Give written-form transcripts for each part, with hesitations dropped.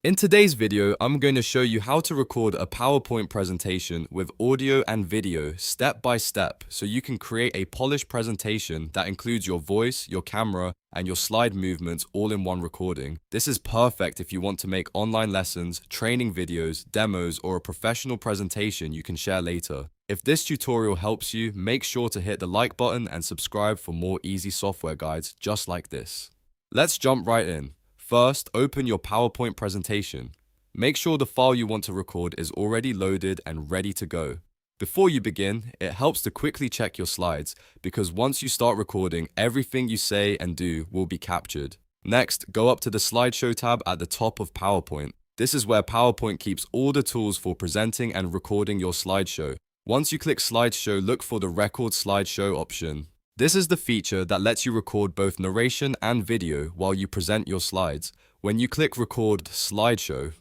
In today's video, I'm going to show you how to record a PowerPoint presentation with audio and video step by step so you can create a polished presentation that includes your voice, your camera, and your slide movements all in one recording. This is perfect if you want to make online lessons, training videos, demos, or a professional presentation you can share later. If this tutorial helps you, make sure to hit the like button and subscribe for more easy software guides just like this. Let's jump right in. First, open your PowerPoint presentation. Make sure the file you want to record is already loaded and ready to go. Before you begin, it helps to quickly check your slides because once you start recording, everything you say and do will be captured. Next, go up to the Slideshow tab at the top of PowerPoint. This is where PowerPoint keeps all the tools for presenting and recording your slideshow. Once you click Slideshow, look for the Record Slideshow option. This is the feature that lets you record both narration and video while you present your slides. When you click Record Slideshow,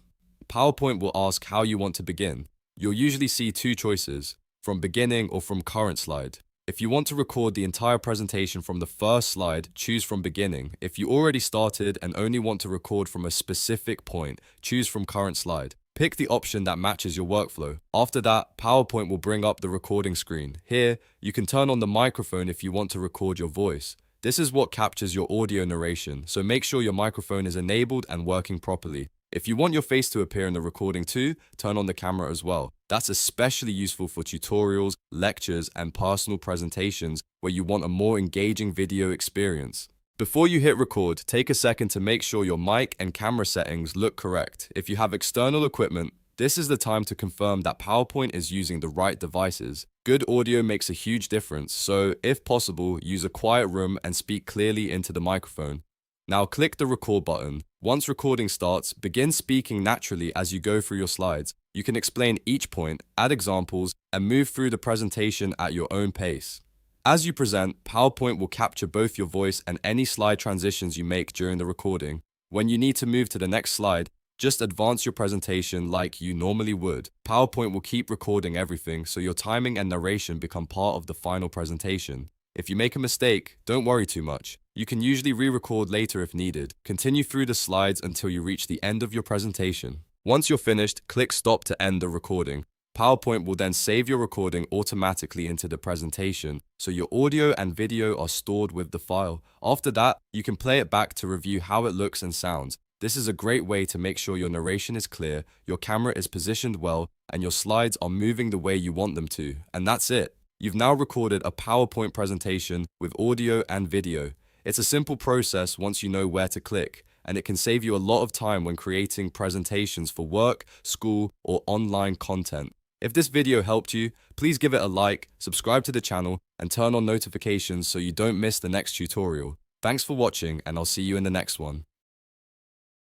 PowerPoint will ask how you want to begin. You'll usually see two choices, from beginning or from current slide. If you want to record the entire presentation from the first slide, choose from beginning. If you already started and only want to record from a specific point, choose from current slide. Pick the option that matches your workflow. After that, PowerPoint will bring up the recording screen. Here, you can turn on the microphone if you want to record your voice. This is what captures your audio narration, so make sure your microphone is enabled and working properly. If you want your face to appear in the recording too, turn on the camera as well. That's especially useful for tutorials, lectures, and personal presentations where you want a more engaging video experience. Before you hit record, take a second to make sure your mic and camera settings look correct. If you have external equipment, this is the time to confirm that PowerPoint is using the right devices. Good audio makes a huge difference, so if possible, use a quiet room and speak clearly into the microphone. Now click the record button. Once recording starts, begin speaking naturally as you go through your slides. You can explain each point, add examples, and move through the presentation at your own pace. As you present, PowerPoint will capture both your voice and any slide transitions you make during the recording. When you need to move to the next slide, just advance your presentation like you normally would. PowerPoint will keep recording everything so your timing and narration become part of the final presentation. If you make a mistake, don't worry too much. You can usually re-record later if needed. Continue through the slides until you reach the end of your presentation. Once you're finished, click stop to end the recording. PowerPoint will then save your recording automatically into the presentation, so your audio and video are stored with the file. After that, you can play it back to review how it looks and sounds. This is a great way to make sure your narration is clear, your camera is positioned well, and your slides are moving the way you want them to. And that's it. You've now recorded a PowerPoint presentation with audio and video. It's a simple process once you know where to click, and it can save you a lot of time when creating presentations for work, school, or online content. If this video helped you, please give it a like, subscribe to the channel, and turn on notifications so you don't miss the next tutorial. Thanks for watching, and I'll see you in the next one.